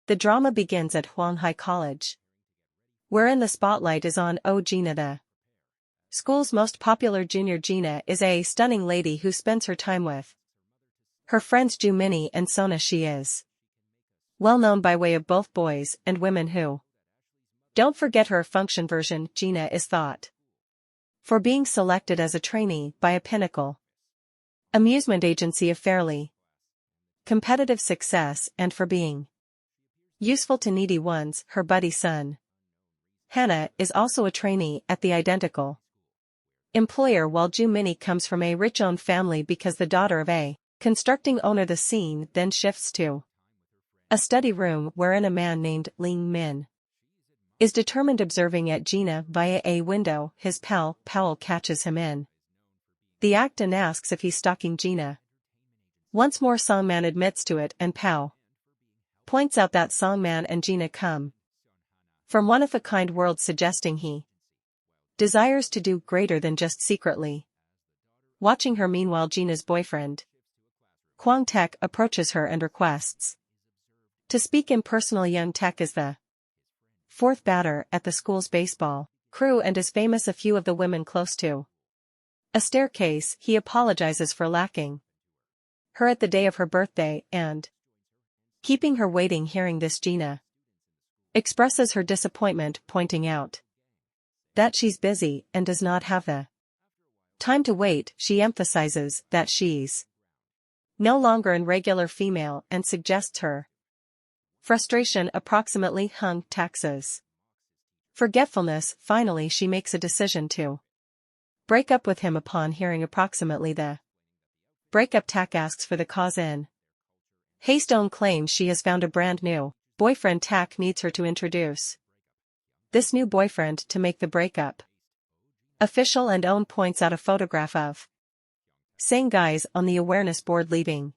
The drama begins at Huanghai College, wherein the spotlight is on Gina, the school's most popular junior. Gina is a stunning lady who spends her time with her friends Ju Minnie and Sona. She is well known by way of both boys and women who don't forget her function version. Gina is thought for being selected as a trainee by a pinnacle amusement agency of fairly competitive success and for being useful to needy ones. Her buddy son Hannah is also a trainee at the identical employer, while Ju Minnie comes from a rich-owned family because the daughter of a constructing owner. The scene then shifts to a study room wherein a man named Ling Min is determined observing at Gina via a window. His pal, Powell, catches him in the act and asks if he's stalking Gina. Once more Songman admits to it, and Powell points out that Songman and Gina come from one-of-a-kind worlds, suggesting he desires to do greater than just secretly watching her. Meanwhile, Gina's boyfriend Kwang Tek approaches her and requests to speak impersonal. Young Tek is the fourth batter at the school's baseball crew and is famous a few of the women close to a staircase. He apologizes for lacking her at the day of her birthday and keeping her waiting. Hearing this, Gina expresses her disappointment, pointing out that she's busy and does not have the time to wait. She emphasizes that she's no longer an regular female and suggests her frustration approximately hung taxes forgetfulness. Finally, she makes a decision to break up with him. Upon hearing approximately the breakup, Tak asks for the cause. In Haystone claims she has found a brand new boyfriend. Tak needs her to introduce this new boyfriend to make the breakup official, and Own points out a photograph of Sang guys on the awareness board, leaving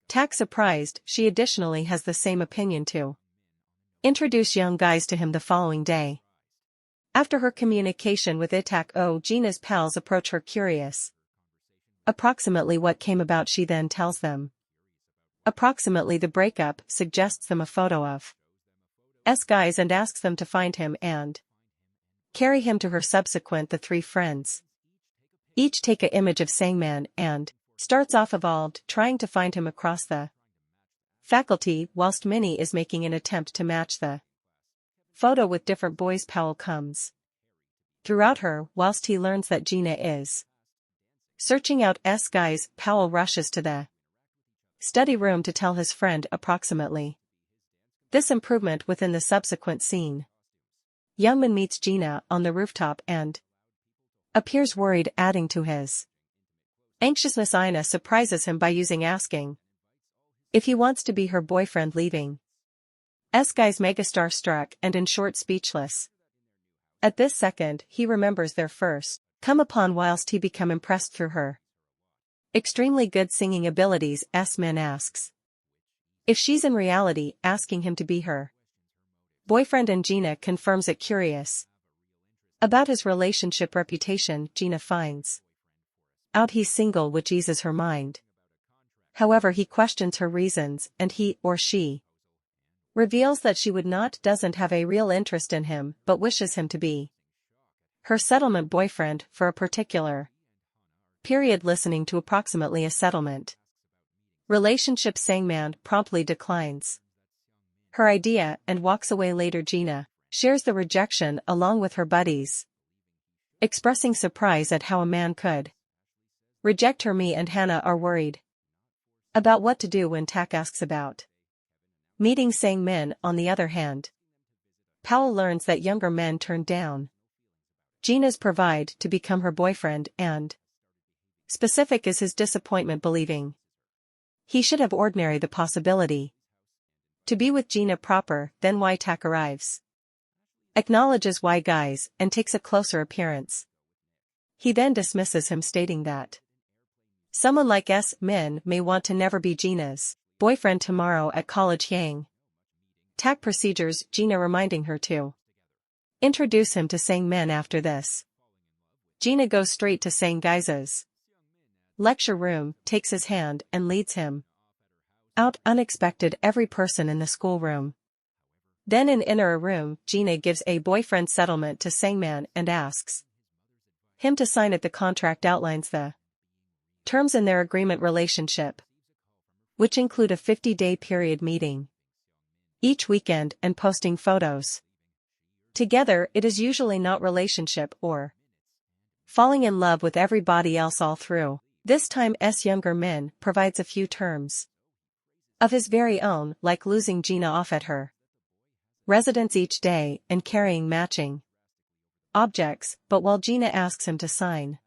Tak surprised. She additionally has the same opinion to introduce young guys to him the following day. After her communication with Itak, Gina's pals approach her, curious approximately what came about. She then tells them approximately the breakup, suggests them a photo of guys and asks them to find him and carry him to her. Subsequent, the three friends each take a image of Sangman and starts off evolved, trying to find him across the faculty, whilst Minnie is making an attempt to match the photo with different boys. Powell comes throughout her, whilst he learns that Gina is searching out guys. Powell rushes to the study room to tell his friend approximately this improvement. Within the subsequent scene, Youngman meets Gina on the rooftop and appears worried, adding to his anxiousness. Ina surprises him by asking if he wants to be her boyfriend, leaving guy's megastar struck and in short speechless. At this second, he remembers their first come upon whilst he become impressed through her extremely good singing abilities. Min asks if she's in reality asking him to be her boyfriend, and Gina confirms it. Curious about his relationship reputation, Gina finds out he's single, which eases her mind. However, he questions her reasons, and he or she reveals that she doesn't have a real interest in him but wishes him to be her settlement boyfriend for a particular period. Listening to approximately a settlement relationship, Sangman promptly declines her idea and walks away. Later, Gina shares the rejection along with her buddies, expressing surprise at how a man could reject her. Me and Hannah are worried about what to do when Tak asks about meeting Sangmin. On the other hand, Powell learns that younger men turned down Gina's provide to become her boyfriend, and specific is his disappointment, believing he should have ordinary the possibility to be with Gina proper. Then why Tak arrives, acknowledges why guys, and takes a closer appearance. He then dismisses him, stating that someone like Min may want to never be Gina's boyfriend tomorrow at college. Yang Tak procedures, Gina reminding her to introduce him to Sang Min. After this, Gina goes straight to Sang Guy's lecture room, takes his hand and leads him out. Unexpected, every person in the schoolroom Then in inner room, Gina gives a boyfriend settlement to Sangman and asks him to sign it. The contract outlines the terms in their agreement relationship, which include a 50-day period meeting each weekend and posting photos together. It is usually not relationship or falling in love with everybody else all through. This time younger Min provides a few terms of his very own, like losing Gina off at her residence each day and carrying matching objects, but while Gina asks him to sign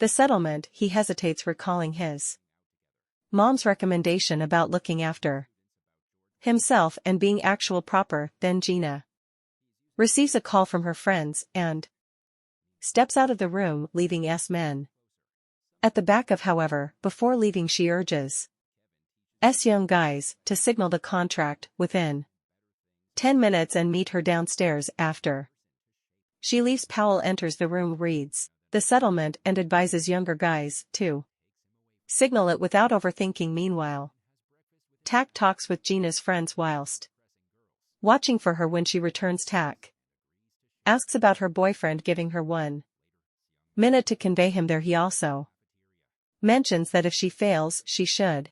the settlement, he hesitates, recalling his mom's recommendation about looking after himself and being actual proper. Then Gina receives a call from her friends and steps out of the room, leaving men at the back of. However, before leaving she urges young guys to signal the contract within 10 minutes and meet her downstairs. After she leaves, Powell enters the room, reads the settlement and advises younger guys to signal it without overthinking. Meanwhile, Tak talks with Gina's friends whilst watching for her. When she returns, Tak asks about her boyfriend, giving her 1 minute to convey him there. He also mentions that if she fails, she should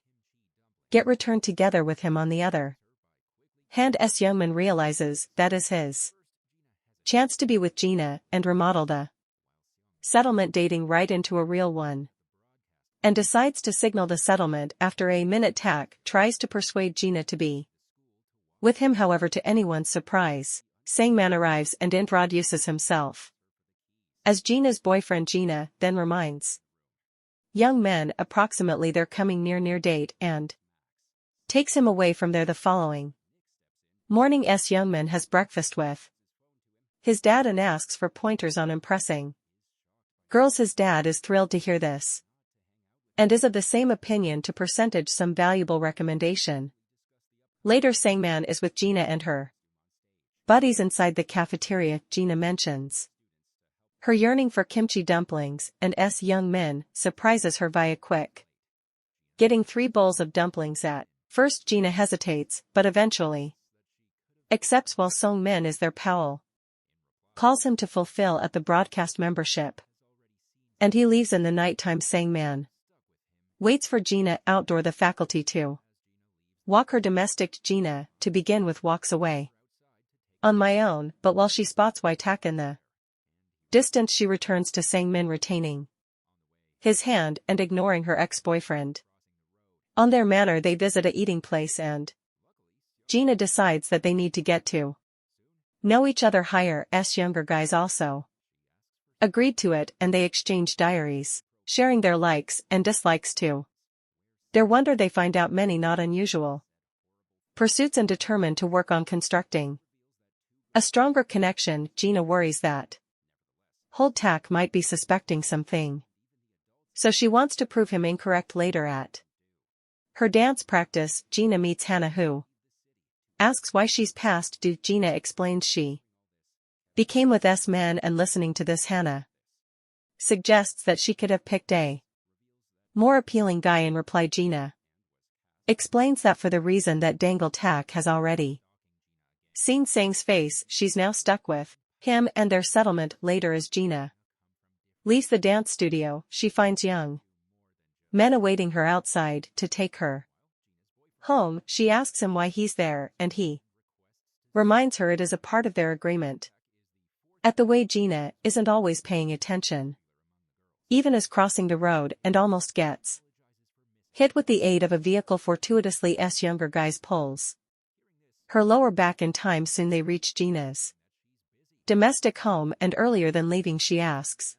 get returned together with him. On the other hand, Youngman realizes that is his chance to be with Gina and remodel the settlement, dating right into a real one, and decides to signal the settlement. After a minute, Tak tries to persuade Gina to be with him. However, to anyone's surprise, Sangman arrives and introduces himself as Gina's boyfriend. Gina then reminds young men approximately their coming near date and takes him away from there. The following morning, Youngman has breakfast with his dad and asks for pointers on impressing girls. His dad is thrilled to hear this and is of the same opinion to percentage some valuable recommendation. Later, Sangman is with Gina and her buddies inside the cafeteria. Gina mentions her yearning for kimchi dumplings, and young Min surprises her via quick getting 3 bowls of dumplings. At first Gina hesitates, but eventually accepts. While Song Min is there, Powell calls him to fulfill at the broadcast membership, and he leaves in the nighttime. Sangman waits for Gina outdoor the faculty to walk her domestic. Gina, to begin with, walks away on my own, but while she spots Tak in the distance, she returns to Sangmin, retaining his hand and ignoring her ex-boyfriend. On their manner, they visit a eating place and Gina decides that they need to get to know each other higher. Younger guys also agreed to it, and they exchange diaries, sharing their likes and dislikes too. Their wonder, they find out many not unusual pursuits and determined to work on constructing a stronger connection. Gina worries that Tak might be suspecting something, so she wants to prove him incorrect. Later at her dance practice, Gina meets Hannah, who asks why she's past due. Gina explains she became with man, and listening to this, Hannah suggests that she could have picked a more appealing guy. In reply, Gina explains that for the reason that Tak has already seen Sang's face, she's now stuck with him and their settlement. Later, as Gina leaves the dance studio, she finds young men awaiting her outside to take her home. She asks him why he's there, and he reminds her it is a part of their agreement. At the way, Gina isn't always paying attention, even as crossing the road and almost gets hit with the aid of a vehicle. Fortuitously, younger guys pulls her lower back in time. Soon they reach Gina's domestic home, and earlier than leaving, she asks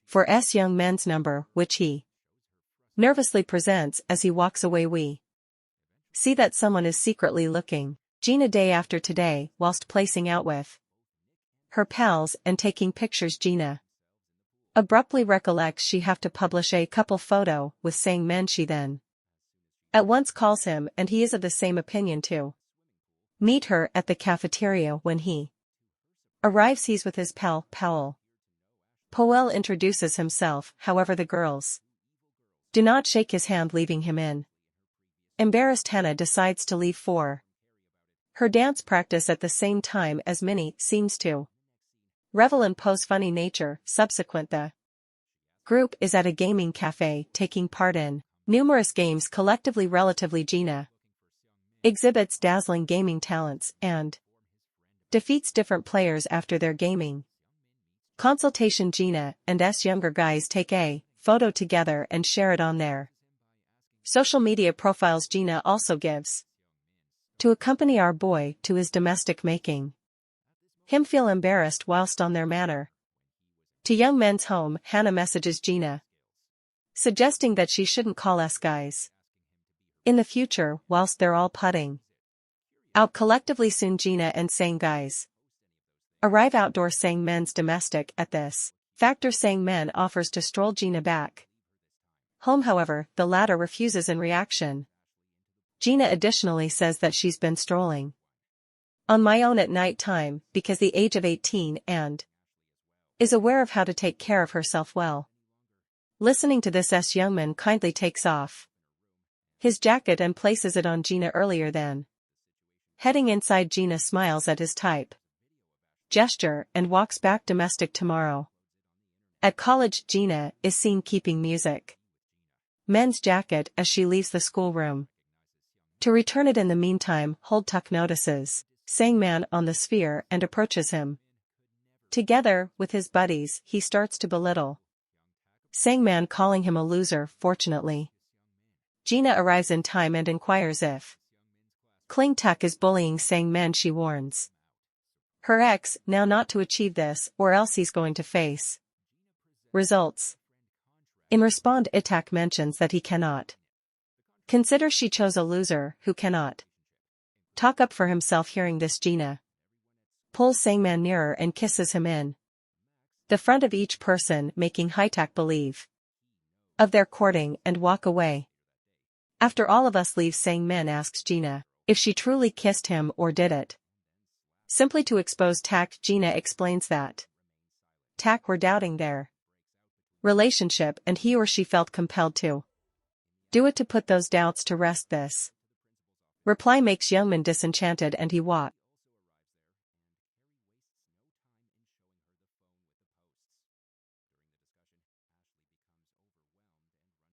for young man's number, which he nervously presents. As he walks away, we see that someone is secretly looking Gina day after today, whilst placing out with her pals and taking pictures. Gina abruptly recollects she have to publish a couple photo with Sangman. She then at once calls him, and he is of the same opinion to meet her at the cafeteria. When he arrives, he's with his pal, Powell. Powell introduces himself, however the girls do not shake his hand, leaving him in. Embarrassed, Hannah decides to leave for Her dance practice at the same time as Minnie seems to revel in Poe's funny nature. Subsequent the group is at a gaming cafe taking part in numerous games collectively. Relatively Gina exhibits dazzling gaming talents and defeats different players after their gaming consultation. Gina and younger guys take a photo together and share it on their social media profiles. Gina also gives to accompany our boy to his domestic, making him feel embarrassed whilst on their manner to young men's home. Hannah messages Gina, suggesting that she shouldn't call us guys in the future whilst they're all putting out collectively. Soon Gina and Sang guys arrive outdoor Sang men's domestic. At this factor, Sang men offers to stroll Gina back home, however, the latter refuses. In reaction, Gina additionally says that she's been strolling on my own at night time because the age of 18 and is aware of how to take care of herself well. Listening to this, Youngman kindly takes off his jacket and places it on Gina. Earlier than heading inside, Gina smiles at his type gesture and walks back domestic. Tomorrow at college, Gina is seen keeping music men's jacket as she leaves the schoolroom to return it. In the meantime, Holdtuck notices Sang man on the sphere and approaches him. Together with his buddies, he starts to belittle Sang man, calling him a loser. Fortunately, Gina arrives in time and inquires if Kling Tuck is bullying Sang men. She warns her ex now not to achieve this or else he's going to face results. In response, Itak mentions that he cannot consider she chose a loser who cannot talk up for himself. Hearing this, Gina pulls Sangman nearer and kisses him in the front of each person, making Hitak believe of their courting and walk away. After all of us leave, Sangman asks Gina if she truly kissed him or did it simply to expose Tak. Gina explains that Tak were doubting their relationship and he or she felt compelled to do it to put those doubts to rest. This reply makes Youngman disenchanted and he walks